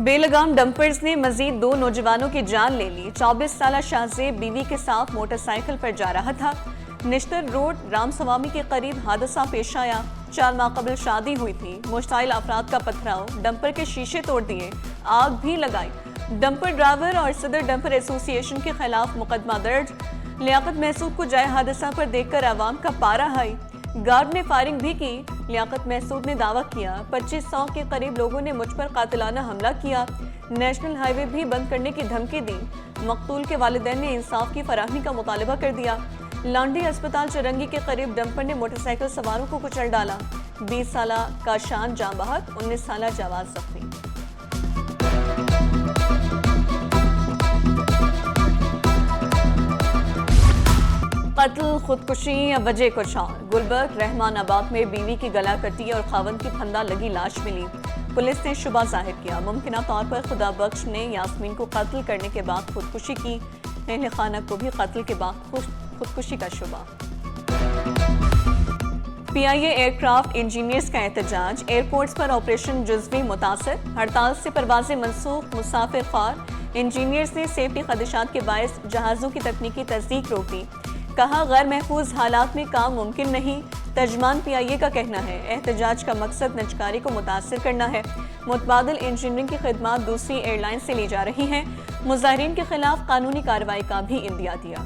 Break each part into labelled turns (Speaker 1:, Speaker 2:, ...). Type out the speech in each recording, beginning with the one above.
Speaker 1: بے لگام ڈمپرز نے مزید 2 نوجوانوں کی جان لے لی۔ 24 سالہ شاہزیب بیوی کے ساتھ موٹر سائیکل پر جا رہا تھا۔ نشتر روڈ رام سوامی کے قریب حادثہ پیش آیا۔ 4 ماہ قبل شادی ہوئی تھی۔ مشتعل افراد کا پتھراؤ، ڈمپر کے شیشے توڑ دیے، آگ بھی لگائی۔ ڈمپر ڈرائیور اور صدر ڈمپر ایسوسی ایشن کے خلاف مقدمہ درج۔ لیاقت محسود کو جائے حادثہ پر دیکھ کر عوام کا پارا ہائی۔ گارڈ نے فائرنگ بھی کی۔ لیاقت محسود نے دعویٰ کیا 2500 کے قریب لوگوں نے مجھ پر قاتلانہ حملہ کیا، نیشنل ہائی وے بھی بند کرنے کی دھمکی دی۔ مقتول کے والدین نے انصاف کی فراہمی کا مطالبہ کر دیا۔ لانڈی اسپتال چرنگی کے قریب ڈمپر نے موٹر سائیکل سواروں کو کچل ڈالا۔ 20 سالہ کاشان جاں بحق، 19 سالہ جواز زخمی۔ قتل خودکشی یا وجہ کچھ اور؟ گلبرگ رحمان آباد میں بیوی کی گلا کٹی اور خاوند کی پھندا لگی لاش ملی۔ پولیس نے شبہ ظاہر کیا ممکنہ طور پر خدا بخش نے یاسمین کو قتل کرنے کے بعد خودکشی کی۔ اہل خانہ کو بھی قتل کے بعد خودکشی کا شبہ۔ پی آئی اے ایئر کرافٹ انجینئرز کا احتجاج، ایئرپورٹس پر آپریشن جزوی متاثر، ہڑتال سے پروازیں منسوخ، مسافر خوار۔ انجینئرز نے سیفٹی خدشات کے باعث جہازوں کی تکنیکی تصدیق روک دی۔ کہا غیر محفوظ حالات میں کام ممکن نہیں۔ ترجمان پی آئی اے کا کہنا ہے احتجاج کا مقصد نجکاری کو متاثر کرنا ہے۔ متبادل انجینئرنگ کی خدمات دوسری ایئر لائن سے لی جا رہی ہیں۔ مظاہرین کے خلاف قانونی کارروائی کا بھی اندیا دیا۔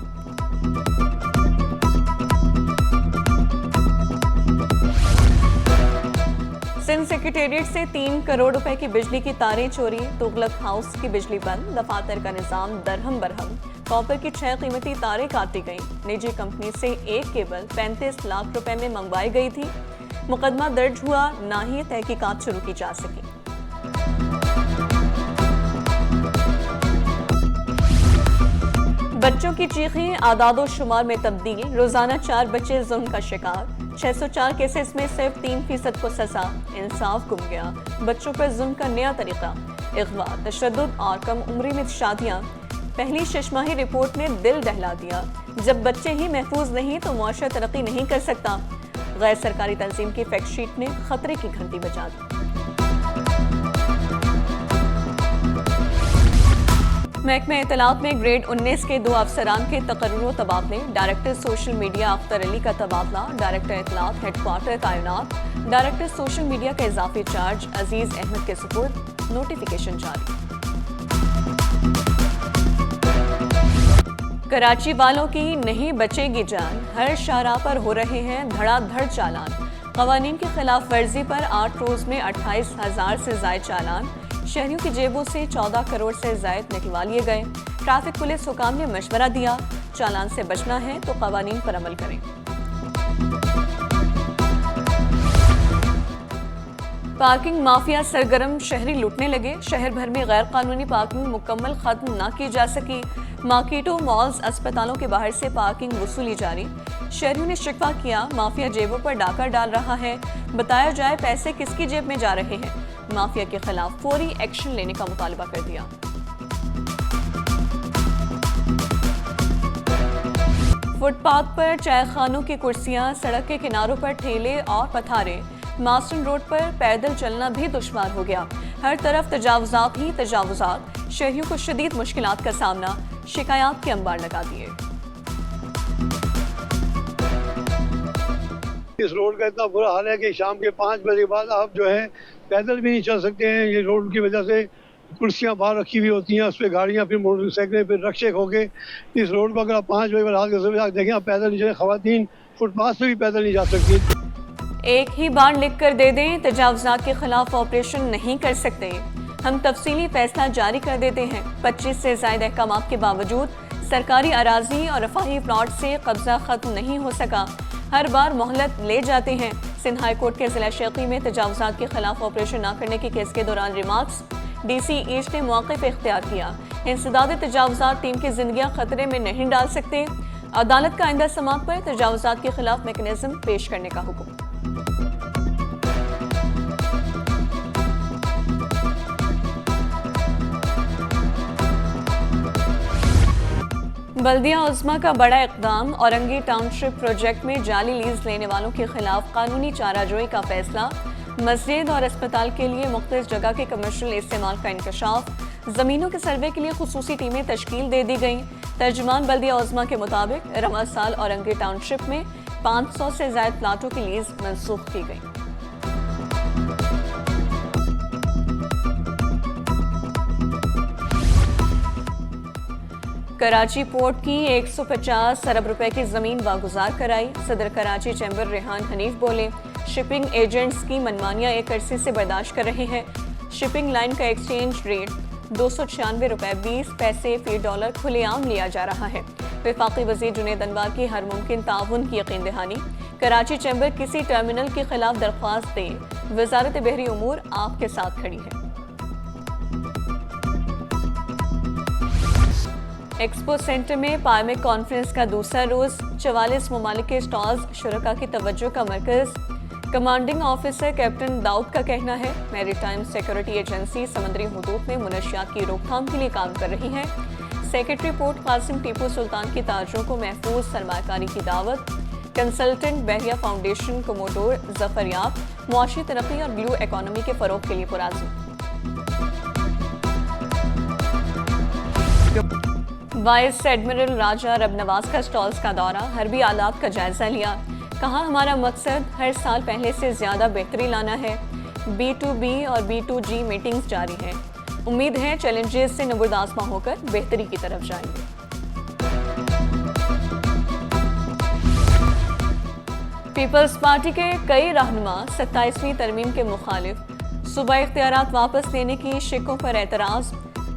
Speaker 1: سندھ سیکریٹریٹ سے 3 کروڑ روپے کی بجلی کی تاریں چوری، تغلق ہاؤس کی بجلی بند، دفاتر کا نظام درہم برہم، کاپر کی 6 قیمتی تاریں کاٹی گئیں۔ نجی کمپنی سے ایک کیبل 35 لاکھ روپے میں منگوائی گئی تھی۔ مقدمہ درج ہوا، نہ ہی تحقیقات شروع کی جا سکی۔ بچوں کی چیخیں اعداد و شمار میں تبدیل، روزانہ 4 بچے ظلم کا شکار۔ 604 کیسز میں صرف 3% کو سزا، انصاف گم گیا۔ بچوں پر ظلم کا نیا طریقہ، اغوا، تشدد اور کم عمری میں شادیاں۔ پہلی 6 ماہی رپورٹ نے دل دہلا دیا۔ جب بچے ہی محفوظ نہیں تو معاشرہ ترقی نہیں کر سکتا۔ غیر سرکاری تنظیم کی فیکٹ شیٹ نے خطرے کی گھنٹی بجا دی۔ محکمہ اطلاعات میں گریڈ 19 کے 2 افسران کے تقرر و تبادلے، ڈائریکٹر سوشل میڈیا اختر علی کا تبادلہ، ڈائریکٹر اطلاعات ہیڈ کوارٹر تعینات، ڈائریکٹر سوشل میڈیا کا اضافی چارج عزیز احمد کے سپرد، نوٹیفیکیشن جاری۔ کراچی والوں کی نہیں بچے گی جان، ہر شاہراہ پر ہو رہے ہیں دھڑا دھڑ چالان۔ قوانین کی خلاف ورزی پر 8 روز میں 28,000 سے زائد چالان، شہریوں کی جیبوں سے 14 کروڑ سے زائد نکلوا لیے گئے۔ ٹریفک پولیس حکام نے مشورہ دیا، چالان سے بچنا ہے تو قوانین پر عمل کریں۔ پارکنگ مافیا سرگرم، شہری لوٹنے لگے، شہر بھر میں غیر قانونی پارکنگ مکمل ختم نہ کی جا سکی۔ مارکیٹوں، مالز، اسپتالوں کے باہر سے پارکنگ وصولی جاری۔ شہریوں نے شکوہ کیا مافیا جیبوں پر ڈاکہ ڈال رہا ہے، بتایا جائے پیسے کس کی جیب میں جا رہے ہیں۔ مافیا کے خلاف فوری ایکشن لینے کا مطالبہ کر دیا۔ فٹ پاتھ پر چائے خانوں کی کرسیاں، سڑک کے کناروں پر ٹھیلے اور پتھارے، ماسٹن روڈ پر پیدل چلنا بھی دشوار ہو گیا۔ ہر طرف تجاوزات ہی تجاوزات، شہریوں کو شدید مشکلات کا سامنا، شکایات کے انبار لگا دیے۔
Speaker 2: اس روڈ کا اتنا برا حال ہے کہ شام کے 5 بجے کے بعد آپ جو ہے پیدل بھی نہیں چل سکتے ہیں۔ یہ روڈ کی وجہ سے کرسیاں باہر رکھی ہوئی ہوتی ہیں، اس پہ گاڑیاں، پھر موٹر سائیکلیں، پھر رکشے ہو کے اس روڈ کو اگر آپ 5 بجے رات کے صبح دیکھیں آپ پیدل نہیں چلے، خواتین فٹ پاتھ سے بھی پیدل نہیں جا سکتی۔
Speaker 1: ایک ہی بار لکھ کر دے دیں تجاوزات کے خلاف آپریشن نہیں کر سکتے، ہم تفصیلی فیصلہ جاری کر دیتے ہیں۔ 25 سے زائد احکامات کے باوجود سرکاری اراضی اور رفاہی پلاٹ سے قبضہ ختم نہیں ہو سکا، ہر بار مہلت لے جاتے ہیں۔ سندھ ہائی کورٹ کے ضلع شیخی میں تجاوزات کے خلاف آپریشن نہ کرنے کے کیس کے دوران ریمارکس، ڈی سی ایسٹ نے موقف اختیار کیا، انسداد تجاوزات ٹیم کی زندگیاں خطرے میں نہیں ڈال سکتے، عدالت کا آئندہ سماعت پر تجاوزات کے خلاف میکینزم پیش کرنے کا حکم۔ بلدیہ عظمیٰ کا بڑا اقدام، اورنگی ٹاؤن شپ پروجیکٹ میں جعلی لیز لینے والوں کے خلاف قانونی چارہ جوئی کا فیصلہ، مسجد اور اسپتال کے لیے مختلف جگہ کے کمرشل استعمال کا انکشاف، زمینوں کے سروے کے لیے خصوصی ٹیمیں تشکیل دے دی گئیں۔ ترجمان بلدیہ عظمیٰ کے مطابق رواں سال اورنگی ٹاؤن شپ میں 500 سے زائد پلاٹوں کی لیز منسوخ کی گئی۔ کراچی پورٹ کی 150 ارب روپے کی زمین واگزار کرائی۔ صدر کراچی چیمبر ریحان حنیف بولے، شپنگ ایجنٹس کی منمانیاں ایک عرصے سے برداشت کر رہے ہیں۔ شپنگ لائن کا ایکسچینج ریٹ 296 روپے 20 پیسے فی ڈالر کھلے عام لیا جا رہا ہے۔ وفاقی وزیر جنید انوار کی ہر ممکن تعاون کی یقین دہانی۔ کراچی چیمبر کسی ٹرمینل کے خلاف درخواست دے، وزارت بحری امور آپ کے ساتھ کھڑی ہے۔ ایکسپو سینٹر میں پائمک کانفرنس کا دوسرا روز، 44 ممالک کے اسٹالز شرکاء کی توجہ کا مرکز۔ کمانڈنگ آفیسر کیپٹن داؤد کا کہنا ہے، میری ٹائم سیکورٹی ایجنسی سمندری حدود میں منشیات کی روک تھام کے لیے کام کر رہی ہے۔ سیکرٹری پورٹ قاسم ٹیپو سلطان کی تاجروں کو محفوظ سرمایہ کاری کی دعوت۔ کنسلٹنٹ بحریہ فاؤنڈیشن کوموڈور ظفر یاب معاشی ترقی اور بلو اکانومی کے فروغ کے لیے پرعزم۔ وائس ایڈمرل راجہ رب نواز کا اسٹالز کا دورہ، حربی آلات کا جائزہ لیا۔ کہا، ہمارا مقصد ہر سال پہلے سے زیادہ بہتری لانا ہے۔ B2B اور B2G میٹنگز جاری ہیں۔ امید ہے چیلنجز سے نبرد آزما ہو کر بہتری کی طرف جائیں گے۔ پیپلز پارٹی کے کئی رہنما 27ویں ترمیم کے مخالف، صوبائی اختیارات واپس لینے کی شکوں پر اعتراض۔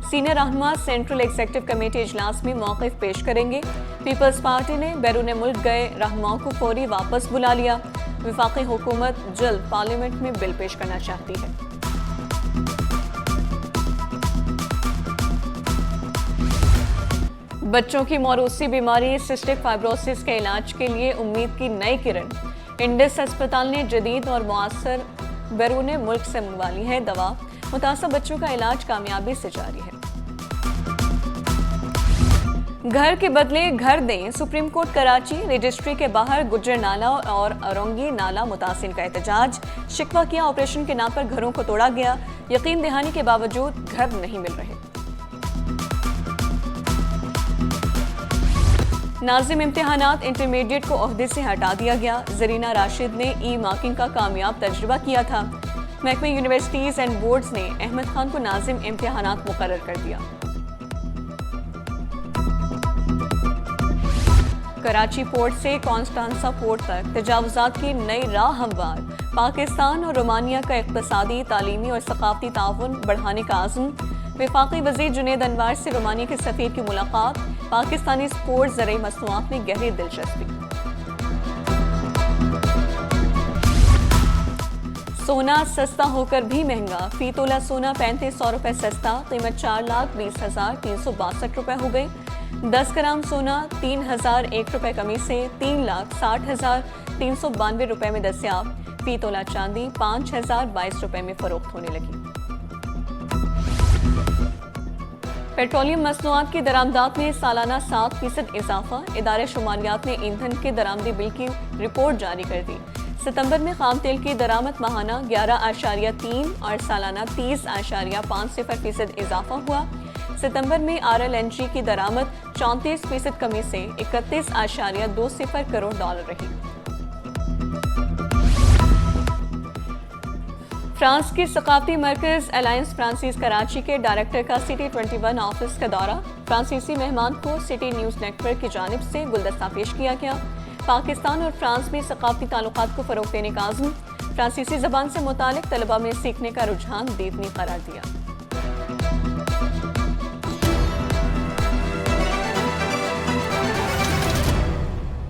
Speaker 1: سینئر رہنما سینٹرل ایگزیکٹو کمیٹی اجلاس میں موقف پیش کریں گے۔ پیپلز پارٹی نے بیرون ملک گئے رہنماؤں کو فوری واپس بلا لیا۔ وفاقی حکومت جلد پارلیمنٹ میں بل پیش کرنا چاہتی ہے۔ بچوں کی موروثی بیماری سسٹک فائبروسس کے علاج کے لیے امید کی نئی کرن۔ انڈس اسپتال نے جدید اور مؤثر بیرون ملک سے منگوا لی ہے دوا۔ متاثرہ بچوں کا علاج کامیابی سے جاری ہے۔ گھر کے بدلے گھر دیں، سپریم کورٹ کراچی۔ رجسٹری کے باہر گجر نالہ اور اورنگی نالہ متاثرین کا احتجاج۔ شکوہ کیا، آپریشن کے نام پر گھروں کو توڑا گیا، یقین دہانی کے باوجود گھر نہیں مل رہے۔ ناظم امتحانات انٹرمیڈیٹ کو عہدے سے ہٹا دیا گیا۔ زرینہ راشد نے ای مارکنگ کا کامیاب تجربہ کیا تھا۔ محکمہ یونیورسٹیز اینڈ بورڈز نے احمد خان کو ناظم امتحانات مقرر کر دیا۔ کراچی پورٹ سے کانسٹانسا پورٹ تک تجاوزات کی نئی راہ ہموار۔ پاکستان اور رومانیہ کا اقتصادی، تعلیمی اور ثقافتی تعاون بڑھانے کا عزم۔ وفاقی وزیر جنید انوار سے رومانیہ کے سفیر کی ملاقات۔ پاکستانی سپورٹس زرعی مصنوعات میں گہری دلچسپی۔ سونا سستا ہو کر بھی مہنگا، فی تولہ سونا 3500 روپے سستا، قیمت 4,20,362 روپے ہو گئی۔ 10 گرام سونا 3,001 روپے کمی سے 3,60,392 روپے میں دستیاب۔ فی تولہ چاندی 5,022 روپے میں فروخت ہونے لگی۔ پیٹرولیم مصنوعات کی درآمدات میں سالانہ 7% اضافہ۔ ادارہ شماریات نے ایندھن کے درآمدی بل کی رپورٹ جاری کر دی۔ ستمبر میں خام تیل کی درآمد ماہانہ 11.3 اور سالانہ 30.50% اضافہ ہوا۔ ستمبر میں RLNG کی درآمد 34% کمی سے 31.20 کروڑ ڈالر رہی۔ فرانس کی ثقافتی مرکز الائنس فرانسیس کراچی کے ڈائریکٹر کا سٹی 21 آفس کا دورہ۔ فرانسیسی مہمان کو سٹی نیوز نیٹ ورک کی جانب سے گلدستہ پیش کیا گیا۔ پاکستان اور فرانس میں ثقافتی تعلقات کو فروغ دینے کا عزم۔ فرانسیسی زبان سے متعلق طلباء میں سیکھنے کا رجحان دیدنی قرار دیا۔